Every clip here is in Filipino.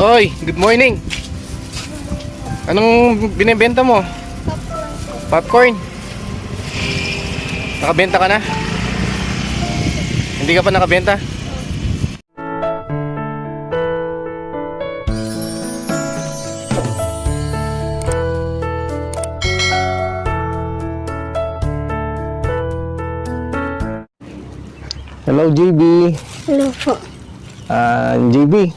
Oy, good morning. Anong binebenta mo? Popcorn. Nakabenta ka na? Hindi ka pa nakabenta? Hello, JB. Hello po. JB,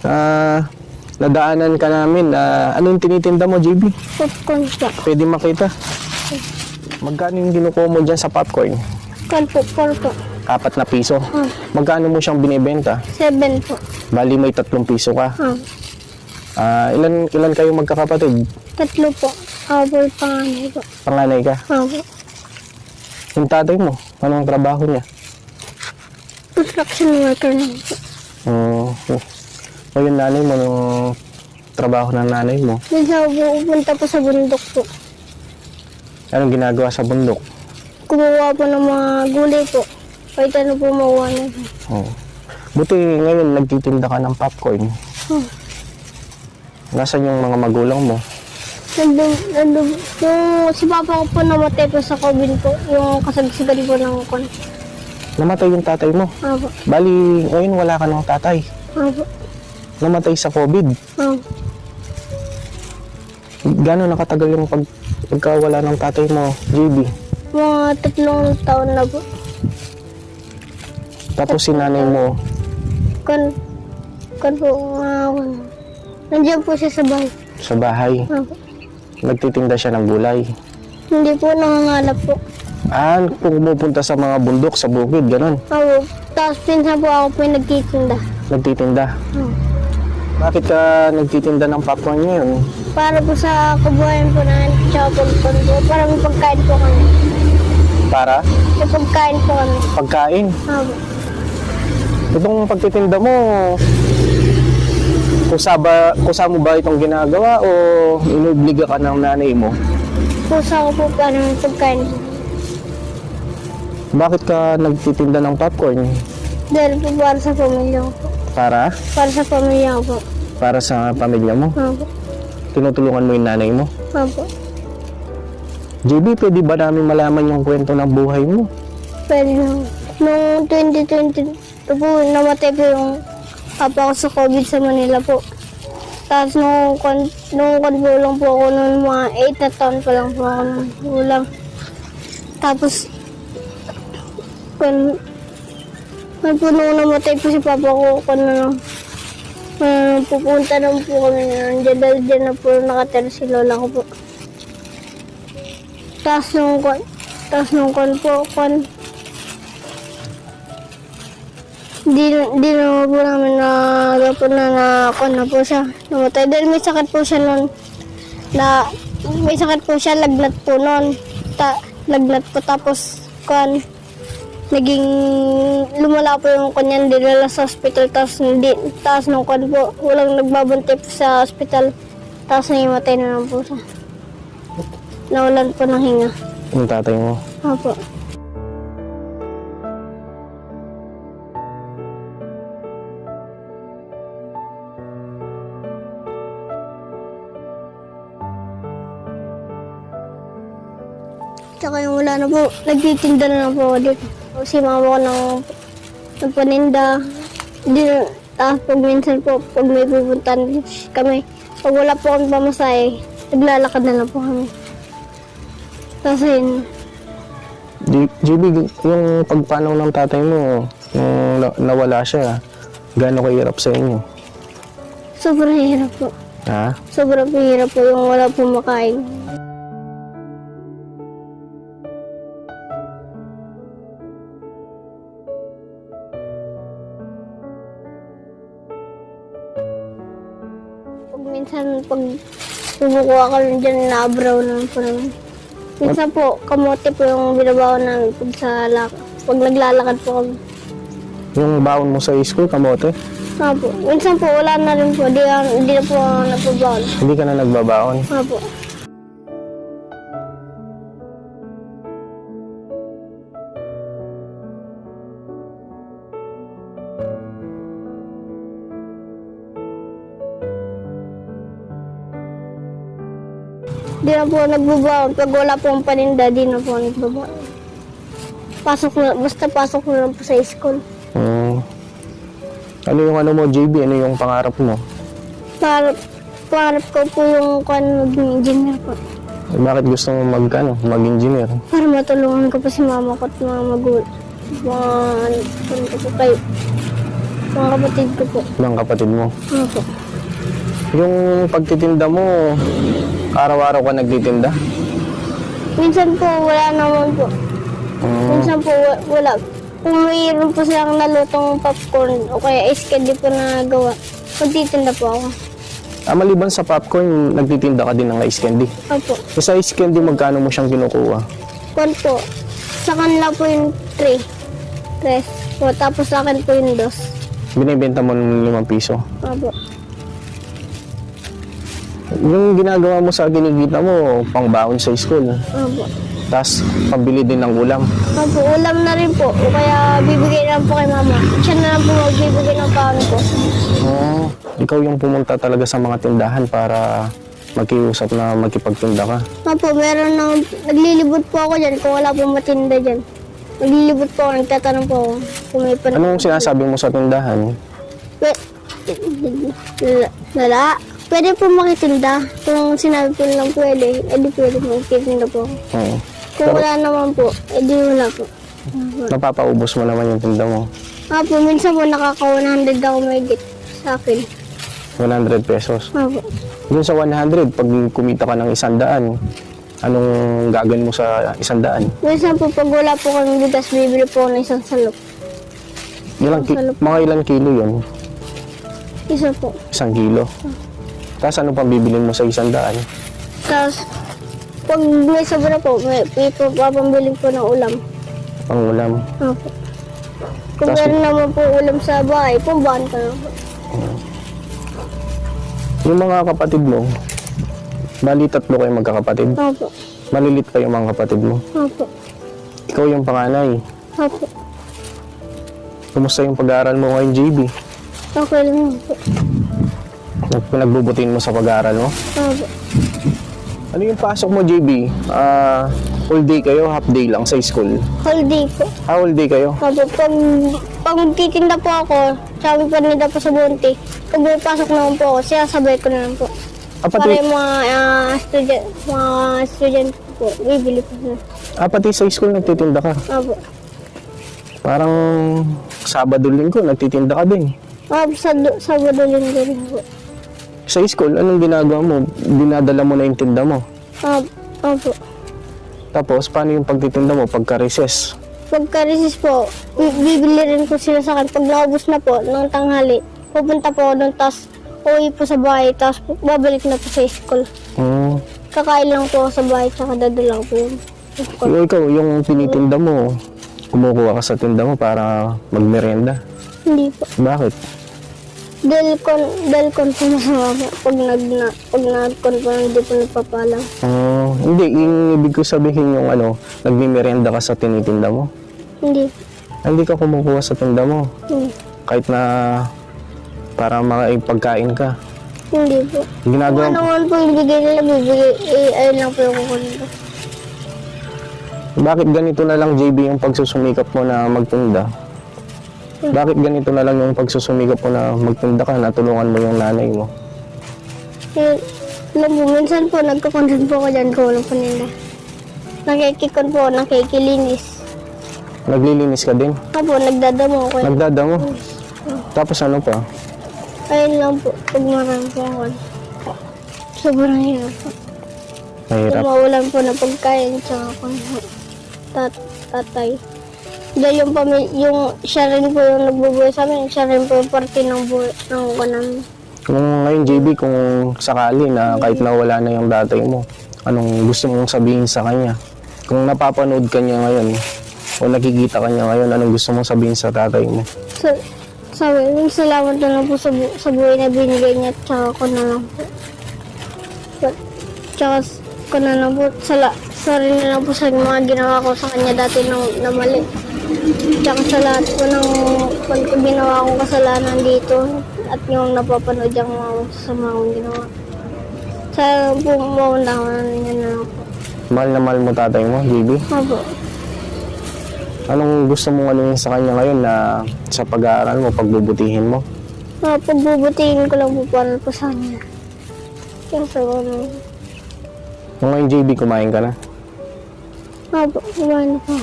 nadaanan ka namin. Anong tinitinda mo, JB? Popcorn po. Pwede makita. Magkano yung kinukuha mo dyan sa popcorn? Kan po, 4 po. 4 na piso. Magkano mo siyang binibenta? 7 po. Bali may 3 piso ka. Ilan kayo magkakapatid? 3 po. Ako po yung panganay po. Panganay ka? Ako. Yung tatay mo, anong trabaho niya? Construction worker lang po. O yung nanay mo, anong trabaho ng nanay mo? Minsan po pupunta po sa bundok po. Anong ginagawa sa bundok? Kumuha po ng mga gulay po. Kahit ano po mauwa na po. Buti ngayon nagtitinda ka ng popcorn. Nasaan yung mga magulang mo? Nandun, yung si Papa ko po namatay po sa COVID po. Yung kasagsagan po ng kon. Namatay yung tatay mo. Ako. Bali, ngayon wala ka ng tatay. Ako. Namatay sa COVID. Ako. Gano'n nakatagal yung pagkawala ng tatay mo, JB? Mga 3 taon na po. Tapos si nanay mo, Kan po, nandiyan po siya sa bahay. sa bahay, Ako. nagtitinda siya ng gulay. Hindi po nangangalap po. Kung pumupunta sa mga bundok, sa bukid, gano'n, Ako. Tapos pinsan po ako po yung nagtitinda. nagtitinda. Bakit ka nagtitinda ng popcorn ngayon? Para po sa kabuhayan po na tsaka pagpon po. Para may pagkain po kami. Para May pagkain po kami. pagkain. Ako. Itong pagtitinda mo, kusa mo ba itong ginagawa o inuobliga ka ng nanay mo? Pusa ko po para may pagkain po. Bakit ka nagtitinda ng popcorn? Dahil po para sa pamilya ko po. Para? Para sa pamilya ko po. Para sa pamilya mo? Ako. Tinutulungan mo yung nanay mo? Ako. JB, pwede ba namin malaman yung kwento ng buhay mo? Pwede na. Noong 2020 po, namatay po yung papa ko sa COVID sa Manila po. Tapos nung po lang po ako noong mga 8 na taon pa lang po ako nung ulang. Tapos, may po nung namatay po si papa ko, pupunta naman po kami na dyan na po nakatira si lola ko po. Tapos nung Di naman po namin na po siya. Namatay dahil may sakit po siya noon. May sakit po siya, lagnat po noon. Lagnat po tapos naging lumala po yung kanyan, dinala sa hospital. Tapos nung po, walang nagbabantay po sa hospital. Tapos nahimatay na lang po siya. Nawalan po ng hinga. Yung tatay mo? Opo. Tsaka yung wala na po, nagtitinda na lang po ako dito. Si mama ko ng paninda. Tapos pag minsan po, pag may pupuntahan kami, pag wala po kami pamasahe, naglalakad na lang po kami. Tapos yun, JB, yung pagpanaw ng tatay mo, nung nawala siya, gaano kahirap sa inyo? sobrang hirap po. Ha? Sobrang hirap po yung wala po makain. Minsan pag bumukuha ka lang dyan, naabraw naman po naman. Minsan po, kamote po yung binabawa namin pag naglalakad po kami. Yung baon mo sa school, kamote? Opo. Minsan po, wala na rin po. Di na po napabaon. Hindi ka na nagbabaon? Opo. Di na po nagbabaon. Pag wala po ang paninda, di na po nagbabaon. Basta pasok na lang po sa school. Ano yung ano mo, JB? Ano yung pangarap mo? Pangarap ko po yung maging engineer po. Bakit gusto mo mag-engineer? Para matulungan ko po si mama ko at mga magulang. Mga kapatid ko po. Ng kapatid mo. Ano po? Yung pagtitinda mo, araw-araw ka nagtitinda? Minsan po wala naman po. Minsan po wala. Kung mayroon po silang nalutong popcorn o kaya ice candy po na gawa, magtitinda po ako. Maliban sa popcorn, nagtitinda ka din ng ice candy. Opo. Sa ice candy, magkano mo siyang kinukuha? Kwan po. Sa kanila po yung 3. 3. Po, tapos sa akin po yung 2. Binibenta mo ng 5 piso. Opo. Yung ginagawa mo sa ginikita mo, pangbaon sa school. Opo. Tapos, pambili din ng ulam. Opo, ulam na rin po. O kaya bibigay lang po kay mama. Siya na lang po magbibigay ng paano po. Ikaw yung pumunta talaga sa mga tindahan para makiusap na magkipagtinda ka. Opo, meron na, naglilibot po ako dyan kung wala pong matinda dyan. Naglilibot po ako, nagtatanong po ako kung may pan... Anong sinasabi mo sa tindahan? Wala. Pwede po makitinda. Kung sinabi po lang pwede, edi pwede makitinda po ako. Oo. Kung wala naman po, edi wala po. Napapaubos mo naman yung tinda mo. Opo, minsan po nakaka-100 ako mahigit sa akin. 100 pesos. Opo. Dun sa 100, pag kumita ka ng 100, anong gagawin mo sa 100? Minsan po, pag wala po kami bigas, bibili po ako ng isang salop. Mga ilang kilo yun? Isa po. 1 kilo. Tapos ano pang bibilin mo sa 100? Tapos, pag may sobra po, may papambilin po ng ulam. Pang ulam. Opo. Kung Tapos- meron naman po ulam sa bahay, pumbahan ka na po. Yung mga kapatid mo, bali 3 kayo magkakapatid. Opo. Malilit pa yung mga kapatid mo. Opo. Ikaw yung panganay. Opo. Kumusta yung pag-aaral mo ngayon, JB? Okay lang po. Pinagbubutin mo sa pag-aaral mo? Opo. Ano yung pasok mo, JB? Full day kayo, half day lang sa school? Whole day po. Whole day kayo? Opo. Pag magtitinda po ako, sabi pa nila po sa bunti, pag may pasok naman po ako, sinasabay ko na lang po. Para Pati, yung mga student po, bibili po na. pati sa school nagtitinda ka? Opo. Parang Sabado Linggo, nagtitinda ka din. Opo, Sabado Linggo rin po. Sa school, anong ginagawa mo? Dinadala mo na yung tinda mo. Opo. Tapos, paano yung pagtitinda mo pagka-recess? Pagka-recess po, bibili rin po sila sa akin. Pag naubos na po, ng tanghali, pupunta po ako doon, tapos uwi po sa bahay, tapos babalik na po sa school. Kakain lang po ako sa bahay, tsaka dadala ko po yung school. Ikaw, yung tinitinda mo, kumukuha ka sa tinda mo para magmerenda. Hindi po. Bakit? Dahil kon po masama po. Pag nag-con po, hindi po nagpapalang. Hindi, yung ibig ko sabihin yung nagmimerenda ka sa tinitinda mo. Hindi po. Hindi ka kumukuha sa tinda mo. Hindi. Kahit na para makapagkain ka. Hindi po. Kung Ginagawa ano man po yung bigay nila, ayun lang po yung kukunin ko. Bakit ganito na lang, JB, yung pagsusumikap mo na magtinda? Bakit ganito na lang yung pagsusumikap mo na magtinda ka, natulungan mo yung nanay mo? Alam mo, minsan po, nagkakondon po ako dyan kung walang paninda. Nakikikon po, nakikilinis. Naglilinis ka din? Opo, nagdadamo ako. Nagdadamo? Tapos ano pa? Ayun lang po, pag marami po ako. Sobrang hirap po. Mahirap. Mawalan po na pagkain, tsaka ako tatay. Dahil yung siya rin po yung nagbubuhay sa amin, siya rin po yung parte ng buhay ng kanami. Kung ngayon, JB, kung sakali na kahit nawala na yung tatay mo, anong gusto mong sabihin sa kanya? Kung napapanood ka niya ngayon, o nakikita ka niya ngayon, anong gusto mong sabihin sa tatay mo? Sabi, salamat na lang po sa buhay na binigay niya, tsaka ko na lang po. Tsaka ko na lang po, sorry na lang po sa mga ginawa ko sa kanya dati na mali. Tsaka sa lahat po ng ginawa kong kasalanan dito at yung napapanood yung mga masasama kong ginawa. Sana po maunahan niya na ako. Mahal na mahal mo tatay mo, JB? Opo. Anong gusto mong anuhin sa kanya ngayon na sa pag-aaral mo, pagbubutihin mo? Pagbubutihin ko lang po para po sa kanya. Yung sa ano. Kung ngayon, JB, kumain ka na? Opo, kumain na po.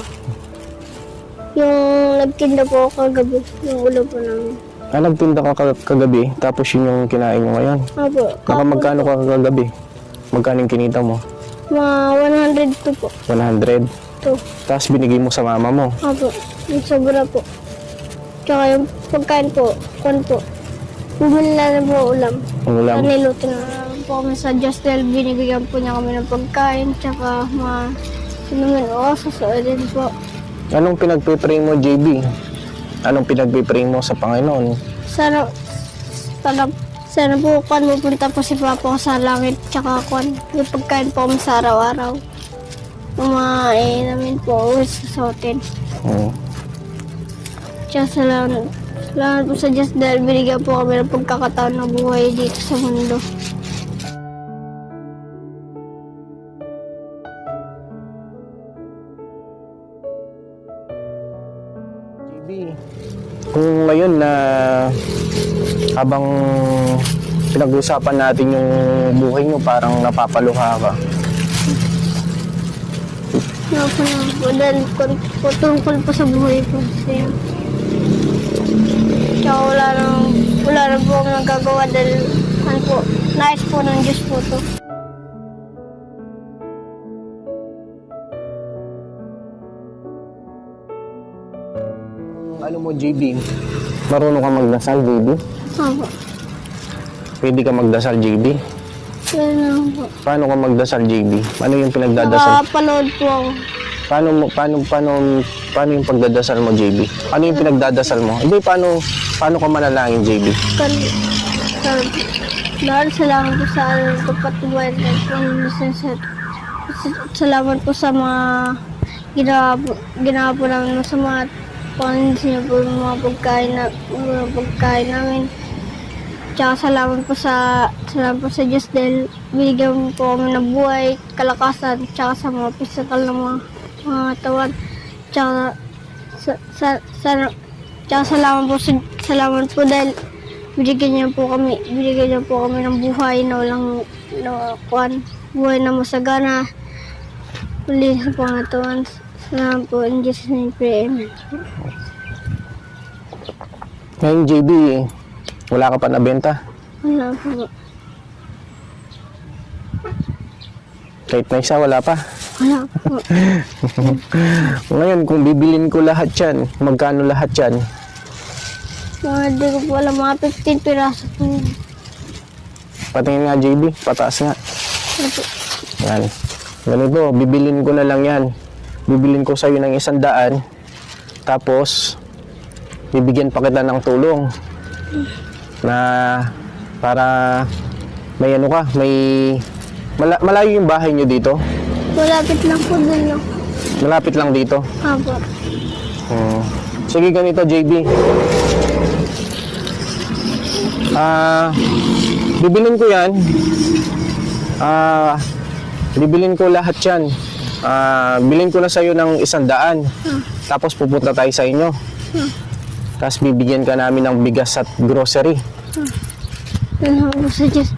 Yung nagtinda po ako kagabi, yung ulo po namin. Nagtinda ka kagabi, tapos yun yung kinain mo ngayon. Opo. Magkano ka kagabi? Magkano yung kinita mo? Mga 100 po. 100? Ito. Tapos binigay mo sa mama mo. Opo, yung sobra po. Tsaka yung pagkain po, kwan po. Bumili na rin po ulam. Ang ulam. Niluto na lang po kami sa Justel, binibigyan po niya kami ng pagkain, tsaka mga inumin o din po. Anong pinagpipray mo, JB? Anong pinagpipray mo sa Panginoon? Sana po kwan pupunta po si Papa ko sa langit, tsaka kwan, yung pagkain po kami sa araw-araw. Kumain namin po uwi sa hotel. Oo. Tsaka salamat po sa Diyos dahil binigyan po kami ng pagkakataon na buhay dito sa mundo. JB, kung ngayon na habang pinag-usapan natin yung buhay mo, parang napapaluha ka. Ako na po dahil tungkol po sa buhay ko. Kasi, tsaka wala na po akong nagagawa dahil ano po, nais po ng Diyos po to. Ano mo, JB? Marunong ka magdasal, JB? Opo. Pwede ka magdasal, JB? Yan lang po. Paano ka magdasal, JB? Ano yung pinagdadasal? Nakapanood po ako. Paano yung pagdadasal mo, JB? Ano yung pinagdadasal mo? Hindi, paano ka manalangin, JB? Dahil salamat po sa kapatuloy na salamat po sa mga ginawa po namin sa mga panginoon niyo po yung mga pagkain namin. Tsaka salamat po sa Diyos dahil binigyan po kami ng buhay, kalakasan, tsaka sa mga physical na mga tawan. Tsaka salamat po dahil binigyan niyo po kami ng buhay na walang buhay na masagana. Uli sa pangatuan. Salamat po, in Jesus' name, pray, amen. Ngayon, JB, wala ka pa nabenta? Wala po. Kahit na isa, wala pa? Wala po. Ngayon, kung bibilin ko lahat yan, magkano lahat yan? Hindi ko po alam, mga 15 piraso po. Patingin nga, JB, pataas nga. Opo. Yan. Ganito, bibilin ko na lang yan. Bibilin ko sa'yo ng 100, tapos bibigyan pa kita ng tulong na para may ano ka, may malayo yung bahay nyo dito? Malapit lang po dun yung. Malapit lang dito? Opo. Sige, ganito, JB. Bibilin ko yan. Bibilin ko lahat yan. Bilhin ko na sa'yo ng 100. Tapos pupunta tayo sa inyo. Tapos bibigyan ka namin ng bigas at grocery. Salamat po sa Diyos.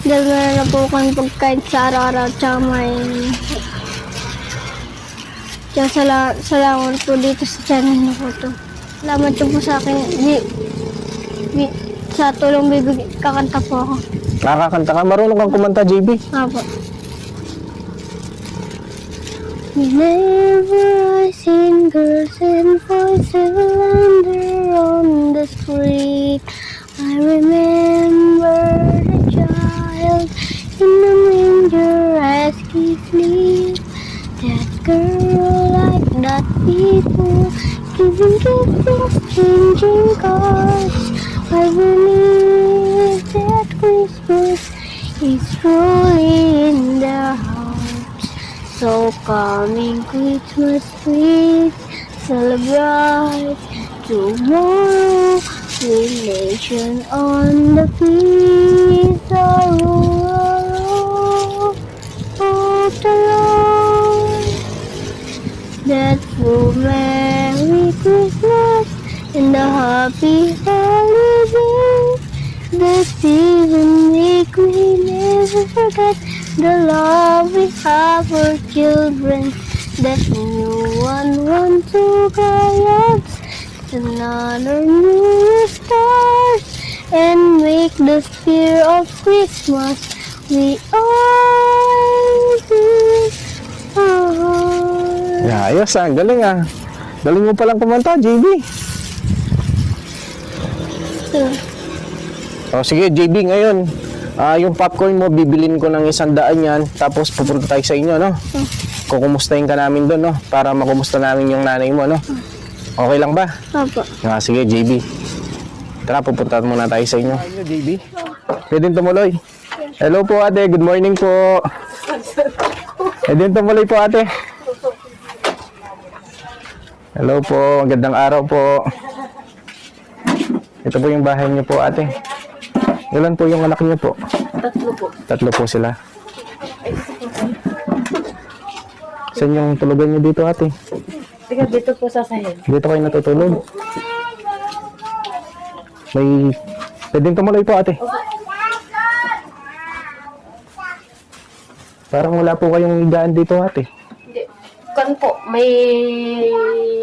Dahil meron na po kami pagkain sa araw-araw. Tsaka may... Tsaka salamat po dito sa channel na po to. Salamat po sa akin. Sa tulong kakanta po ako. Nakakanta ka? Marunong kang kumanta, JB? Apo. Whenever I seen girls and boys wander on the street, I remember the child in the manger as he sleep. That girl like that people giving gifts and changing cars. I believe that Christmas is truly in their hearts. So coming Christmas, please celebrate tomorrow. With nation on the peace, our rule happy holiday that even make we never forget the love we have for children, that no one want to collapse another new stars and make the spirit of Christmas we all live for. Yeah, ayos ah. Galing ah. Galing mo palang kumanta, JB. O sige, JB, ngayon, yung popcorn mo, bibilin ko ng 100 yan, tapos pupunta tayo sa inyo, no? Kukumustahin ka namin doon, no? Para makumusta namin yung nanay mo, no? Okay lang ba? Opo. Sige, JB. Tara, pupunta muna tayo sa inyo. JB, pwedeng tumuloy. Hello po, ate. Good morning po. Pwedeng tumuloy po, ate. Hello po, magandang araw po. Ito po yung bahay niyo po, ate. Ilan po yung anak niyo po? 3 po. 3 po sila. Saan yung tulugan niyo dito, ate? Sige, dito po sa sahig. Dito kayo natutulog? May... Pwedeng tumuloy po, ate. Parang wala po kayong higaan dito, ate. Hindi. Kan po, may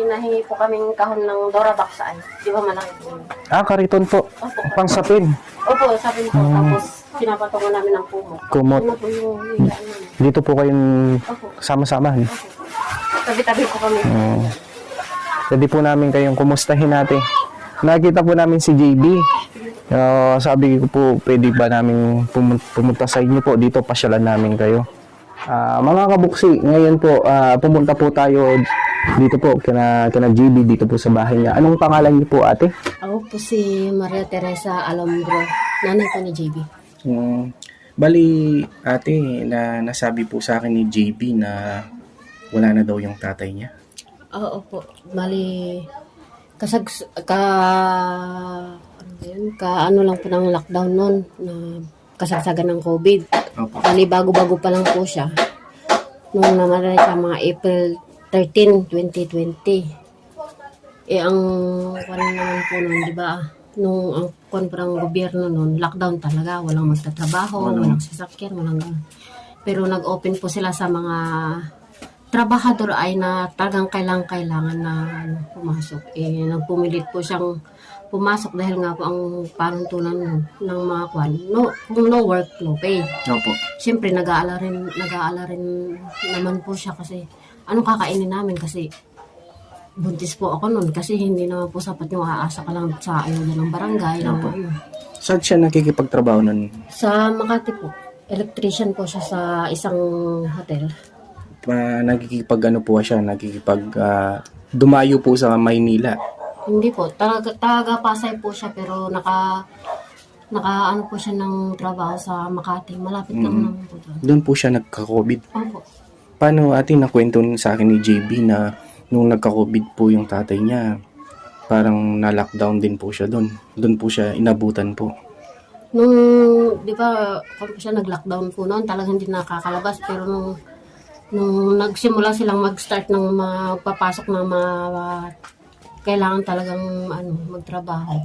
nahingi po kaming kahon ng Dorabox ay. Di ba malaki po? Kariton po. Opo. Pangsapin. Opo, sabi po. Tapos, pinapatungo namin ng kumot. Kumot. Ano po yung higaan namin? Dito po kayong Opo. sama-sama. Opo. Tabi-tabi po kami. Pwede po namin kayong kumustahin natin. Nakita po namin si JB. Sabi ko po, pwede ba namin pumunta sa inyo po? Dito pasyalan namin kayo. Mga kabuksi, ngayon po, pumunta po tayo dito po, kina JB, dito po sa bahay niya. Anong pangalan niyo po, ate? Ako po si Maria Teresa Alambro. Nanay po ni JB. Bali, ate, nasabi po sa akin ni JB na wala na daw yung tatay niya. Oo po. Bali, ano lang po ng lockdown noon na kasagsagan ng COVID. Opo. Bali, bago-bago pa lang po siya. Nung namatay siya mga April 13, 2020. Ang naman po noon, di ba? Nung ang konprang gobyerno noon, lockdown talaga. Walang magtatrabaho, walang sasakyan, walang gano'n. Pero nag-open po sila sa mga trabahador ay na talagang kailangan na pumasok. Nagpumilit po siyang pumasok dahil nga po ang panuntunan ng mga kwan. Kung no work, no pay. Opo. Siyempre, nag-aala rin naman po siya kasi anong kakainin namin kasi buntis po ako noon kasi hindi naman po sapat yung aasa ka lang sa ayuda ng barangay. Opo. Saan siya nakikipagtrabaho nun? Sa Makati po. Electrician po siya sa isang hotel. Dumayo po sa Maynila. Hindi po, taga Pasay po siya pero naka ano po siya ng trabaho sa Makati. Malapit lang naman po doon. Doon po siya nagka-COVID. Opo. Paano ate nakwento sa akin ni JB na nung nagka-COVID po yung tatay niya, parang na-lockdown din po siya doon. Doon po siya inabutan po. Nung, di ba, kung siya nag-lockdown po noon, talagang hindi nakakalabas. Pero nung nagsimula silang mag-start ng magpapasok ng mga kailangan talagang magtrabaho.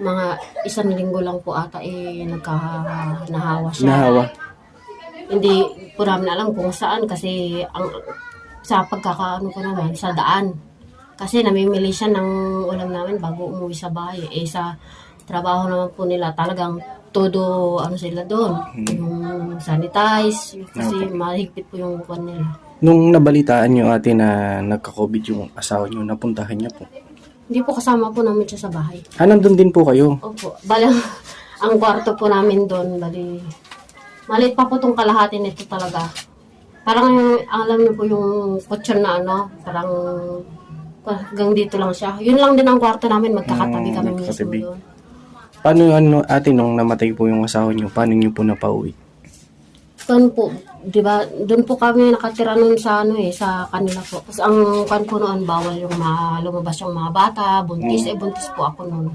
Mga 1 linggo lang po ata nahawa siya. Nahawa. Hindi po namin alam kung saan kasi sa pagkakaano ko naman sa daan. Kasi namimili siya ng ulam namin bago umuwi sa bahay. Sa trabaho naman po nila talagang todo sila doon. Yung sanitize, kasi mahigpit po yung kwan nila. Nung nabalitaan niyo ate na nagka-COVID yung asawa niyo, napuntahan niya po? Hindi po kasama po namin siya sa bahay. Nandun din po kayo? Opo. Bali, ang kwarto po namin doon, maliit pa po itong kalahati nito talaga. Parang alam niyo po yung kutsyon na parang hanggang dito lang siya. Yun lang din ang kwarto namin, magkakatabi kami mismo doon. Paano ate nung namatay po yung asawa niyo, paano niyo po napauwi? Doon po, di ba, doon po kami nakatira noon sa sa kanila po. Kasi ang kan po noon, bawal yung lumabas yung mga bata, buntis, buntis po ako noon.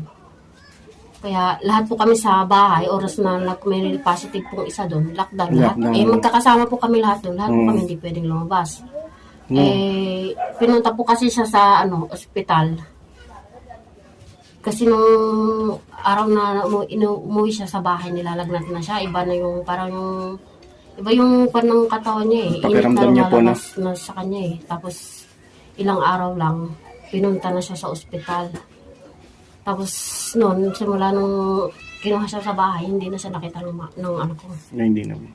Kaya lahat po kami sa bahay, oras na may positive pong isa doon, lockdown lahat. Magkakasama po kami lahat doon, lahat po kami hindi pwedeng lumabas. Pinunta po kasi siya sa ospital. kasi nung araw na umuwi siya sa bahay, nilalagnat na siya. Iba na yung, parang yung, iba yung panang katawan niya eh. Init na Pakiramdam niya po, no? lumalabas na sa kanya eh. Tapos, ilang araw lang, pinunta na siya sa ospital. Tapos, noon, simula nung kinuha siya sa bahay, hindi na siya nakita ng anak ko. Na hindi naman.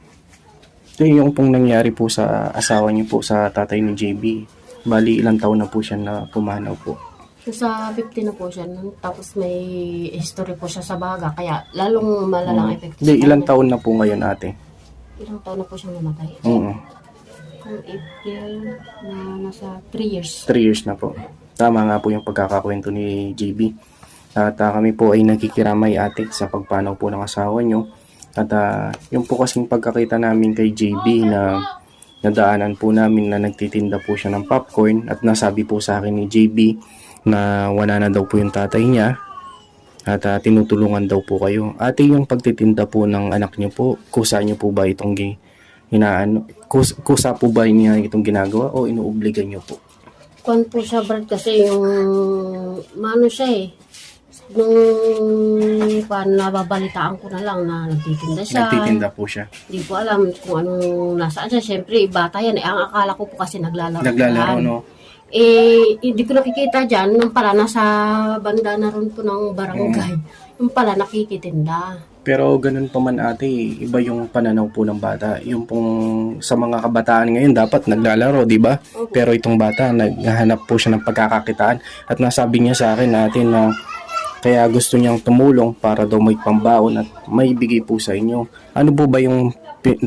Ito yung pong nangyari po sa asawa niyo po, sa tatay ni JB. Bali, ilang taon na po siya na pumanaw po. Sa 50 na po siya nun. Tapos may history po siya sa baga. Kaya lalong malalang epekto Hindi, sa ilang kanya. taon na po ngayon, ate? Ilang taon na po siyang namatay. Oo. Kung April na nasa 3 years. 3 years na po. Tama nga po yung pagkakakwento ni JB. At kami po ay nagkikiramay, ate, sa pagpanaw po ng asawa nyo. At yung po kasing pagkakita namin kay JB na nadaanan po namin na nagtitinda po siya ng popcorn at nasabi po sa akin ni JB na wala na daw po yung tatay niya at tinutulungan daw po kayo. Ate, yung pagtitinda po ng anak niyo po, kusa niyo po ba itong kusa po ba niya itong ginagawa o inuobligan niyo po? Kung po siya, Brad, kasi yung mano siya eh. Nung nababalitaan ko na lang na nagtitinda siya. Nagtitinda po siya. Hindi ko alam kung anong nasaan siya. Siyempre, bata yan. Eh, ang akala ko po kasi naglalaro. Naglalaro, no? Eh, hindi ko nakikita dyan. Nung pala, nasa banda na ron po ng barangay. Yung pala, nakikitinda. Pero ganun pa man, ate, iba yung pananaw po ng bata. Yung pong sa mga kabataan ngayon dapat naglalaro, di ba? Pero itong bata, naghahanap po siya ng pagkakakitaan. At nasabi niya sa akin natin na kaya gusto niyang tumulong para daw may pambaon at may bigay po sa inyo. Ano po ba yung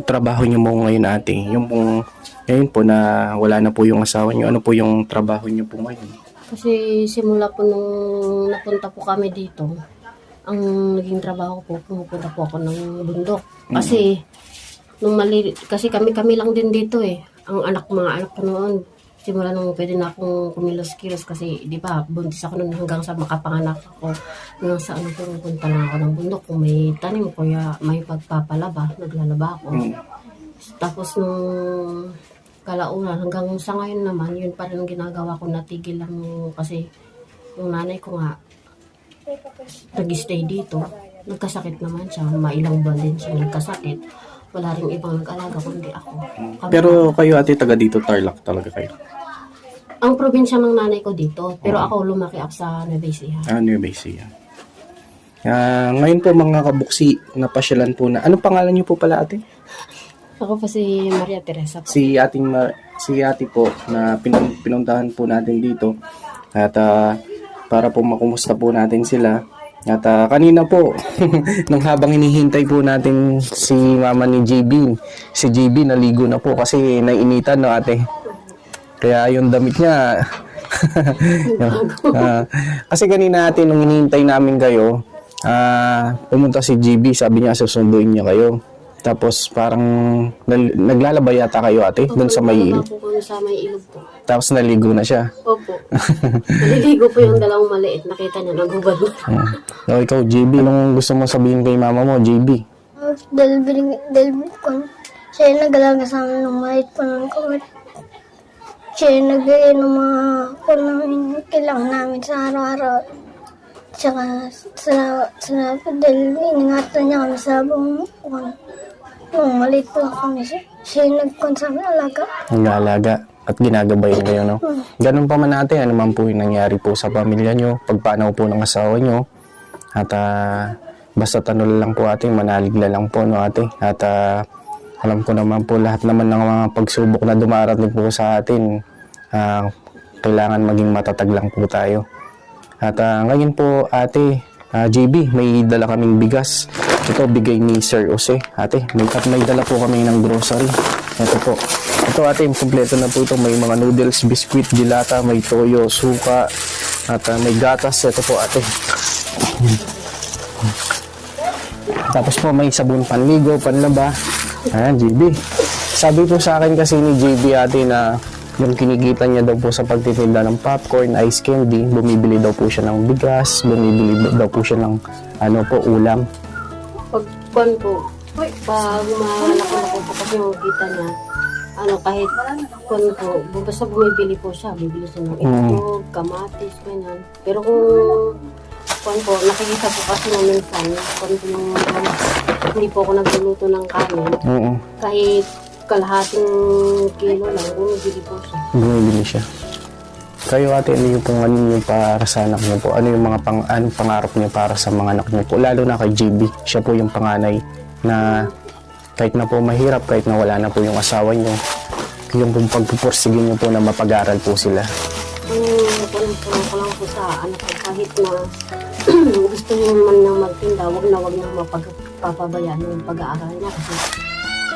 trabaho niyo mo ngayon, ate? Yung pong ngayon po na wala na po yung asawa niyo, ano po yung trabaho niyo po ngayon? Kasi simula po nung napunta po kami dito, ang naging trabaho ko po, pumupunta po ako ng bundok. Kasi, kasi kami lang din dito eh. Ang mga anak ko noon, simula nung pwede na akong kumilos-kilos kasi, di ba, buntis ako noon hanggang sa makapanganak ako. Hanggang sa pumunta lang ako ng bundok. Kung may tanim, kaya may pagpapalaba, naglalaba ako. Tapos nung kalaunan, hanggang sa ngayon naman, yun pa rin ang ginagawa ko, natigil lang kasi yung nanay ko nga, nag-stay dito. Nagkasakit naman siya. Mailang buwan din siya nagkasakit. Wala rin ibang nag-alaga kundi ako. Pero kayo, ate, taga dito, Tarlac talaga kayo? Ang probinsya ng nanay ko dito. Pero ako lumaki up sa Nueva Ecija. Nueva Ecija. Ngayon po mga kabuksi, napasyalan po na. Anong pangalan niyo po pala, ate? Ako po si Maria Teresa. Si ate po na pinuntahan po natin dito. At para po makumusta po natin sila. At kanina po, nung habang hinihintay po natin si mama ni JB, si JB naligo na po kasi nainitan, no, ate? Kaya yung damit niya, kasi kanina, ate, nung hinihintay namin kayo, pumunta si JB, sabi niya susunduin niya kayo. Tapos parang naglalaba yata kayo, ate, doon sa may ilog. Opo, sa may ilog po. Tapos naligo na siya. Opo. Naliligo po yung dalawang maliit. Nakita niya, nagubad mo. So, ikaw, JB, anong gusto mo sabihin kay mama mo, JB? Dahil ko, siya yung nag-alaga sa amin ng maliit po ng kamay. Siya yung nagbigay ng mga kailangan namin sa araw-araw. Tsaka dahil iningatan niya kami sa buong nung maliit po lang kami. Siya yung nagkonsami alaga. Nag-aalaga at ginagabayan kayo, no? Ganun pa man, ate, ano man po yung nangyari po sa pamilya nyo, pagpanaw po ng asawa nyo. At basta tanol lang po, ate, manalig na lang po, no, ate? At alam ko naman po lahat naman ng mga pagsubok na dumarating po sa atin, kailangan maging matatag lang po tayo. At ngayon po, ate, JB, may dala kaming bigas. Ito, bigay ni Sir Jose. Ate, may dala po kami ng grocery. Ito po. Ito, ate, kompleto na po ito. May mga noodles, biskuit, dilata, may toyo, suka, at may gatas. Ito po, ate. Tapos po, may sabon panligo, panlaba. Ayan, JB. Sabi po sa akin kasi ni JB, ate, na yung kinikita niya daw po sa pagtitinda ng popcorn, ice candy, bumibili daw po siya ng bigas, bumibili daw po siya ng ulam. Pag pag malaki-laki po kasi yung kita niya, kahit basta bumibili po siya, bibili siya ng itlog, kamatis, ganyan. Pero kung Kung po, nakikita po kasi na minsan, kung yung hindi po ako nagluluto ng kanin, Oo. kahit kalahating kilo lang, bumibili po siya. Bumibili siya. Kayo ate, ano yung pong ano yung para sa anak niyo po? Ano yung mga anong pangarap niyo para sa mga anak niyo po? Lalo na kay JB, siya po yung panganay na kahit na po mahirap, kahit na wala na po yung asawa niyo, yung pagpupursige niyo po na mapag-aral po sila. Kung ko lang po sa anak ko, kahit na gusto niya man nang magtinda, wag na mapagpapabayaan yung pag-aaral niya kasi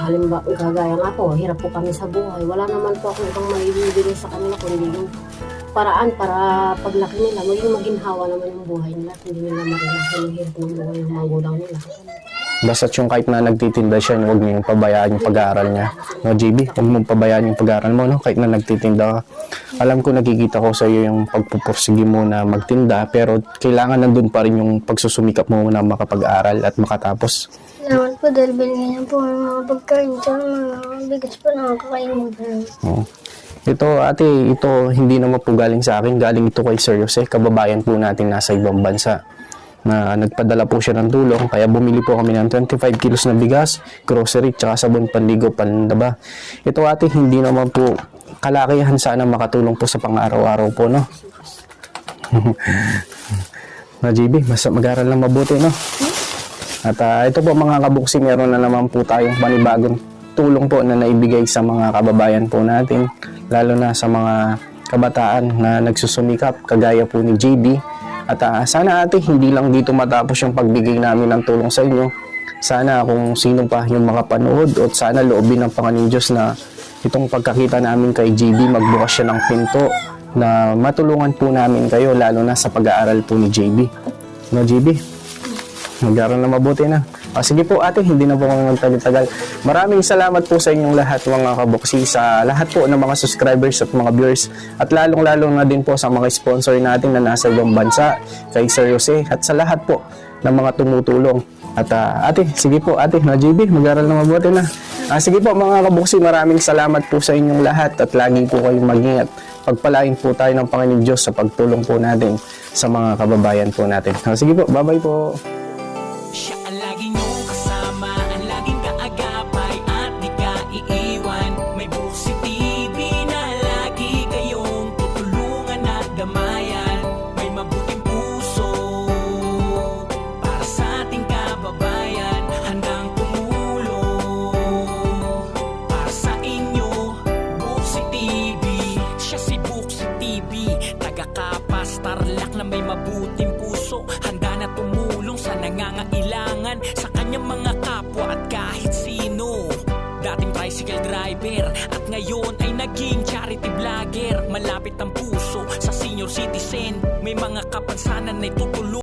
halimbawa, kagaya nga po, hirap po kami sa buhay. Wala naman po akong ibang maibibigay sa kanila kundi yung paraan para paglaki nila, maging maginhawa naman yung buhay nila at hindi nila marinig yung hirap ng buhay ng magulang nila. Basta't yung kahit na nagtitinda siya, huwag niyo yung pabayaan yung pag-aaral niya. No, JB, huwag mong pabayaan yung pag-aaral mo, no? Kahit na nagtitinda ka. Alam ko, nakikita ko sa iyo yung pagpupursige mo na magtinda, pero kailangan nandun pa rin yung pagsusumikap mo na makapag-aral at makatapos. Salamat po dahil binigyan niyo po ng mga pagkain sa mga bigas po na kakain mo. Oo. Ito ate, ito hindi naman po galing sa akin, galing ito kay Sir Jose, kababayan po natin nasa ibang bansa na nagpadala po siya ng tulong, kaya bumili po kami ng 25 kilos na bigas, grocery, tsaka sabon panligo, pandaba. Ito ate, hindi naman po kalakihan, sana makatulong po sa pang-araw-araw po, no? Na JB, basta mag-aral lang mabuti, no? At ito po mga kabuksi, meron na naman po tayong panibagong tulong po na naibigay sa mga kababayan po natin, lalo na sa mga kabataan na nagsusumikap kagaya po ni JB. At sana ate, hindi lang dito matapos yung pagbigay namin ng tulong sa inyo. Sana kung sino pa yung makapanood at sana loobin ng Panginoon Diyos na itong pagkakita namin kay JB, magbukas siya ng pinto na matulungan po namin kayo, lalo na sa pag-aaral po ni JB. No, JB? Mag-aaral na mabuti na. Sige po ate, hindi na po kami magtagal-tagal. Maraming salamat po sa inyong lahat mga kabuksi, sa lahat po ng mga subscribers at mga viewers, at lalong-lalo na din po sa mga sponsor natin na nasa ibang bansa, kay Sir Jose, at sa lahat po ng mga tumutulong. At ate, sige po ate, na JB, mag-aaral na mabuti na. Sige po mga kabuksi, maraming salamat po sa inyong lahat at lagi po kayong mag-ingat. Pagpalain po tayo ng Panginoon Diyos sa pagtulong po natin sa mga kababayan po natin. Sige po, bye-bye po. Siya ang lagi niyong kasama, ang laging kaagapay at di ka iiwan. May Buksi TV na lagi kayong tutulungan at damayan. May mabuting puso para sa ating kababayan, handang tumulong para sa inyo. Buksi TV, siya si Buksi TV, taga-Kapas, Tarlac na may mabuting puso, handa na tumulong sa nangangailangan sa kanyang mga kapwa at kahit sino. Dating tricycle driver at ngayon ay naging charity vlogger. Malapit ang puso sa senior citizen, may mga kapansanan na tutulong.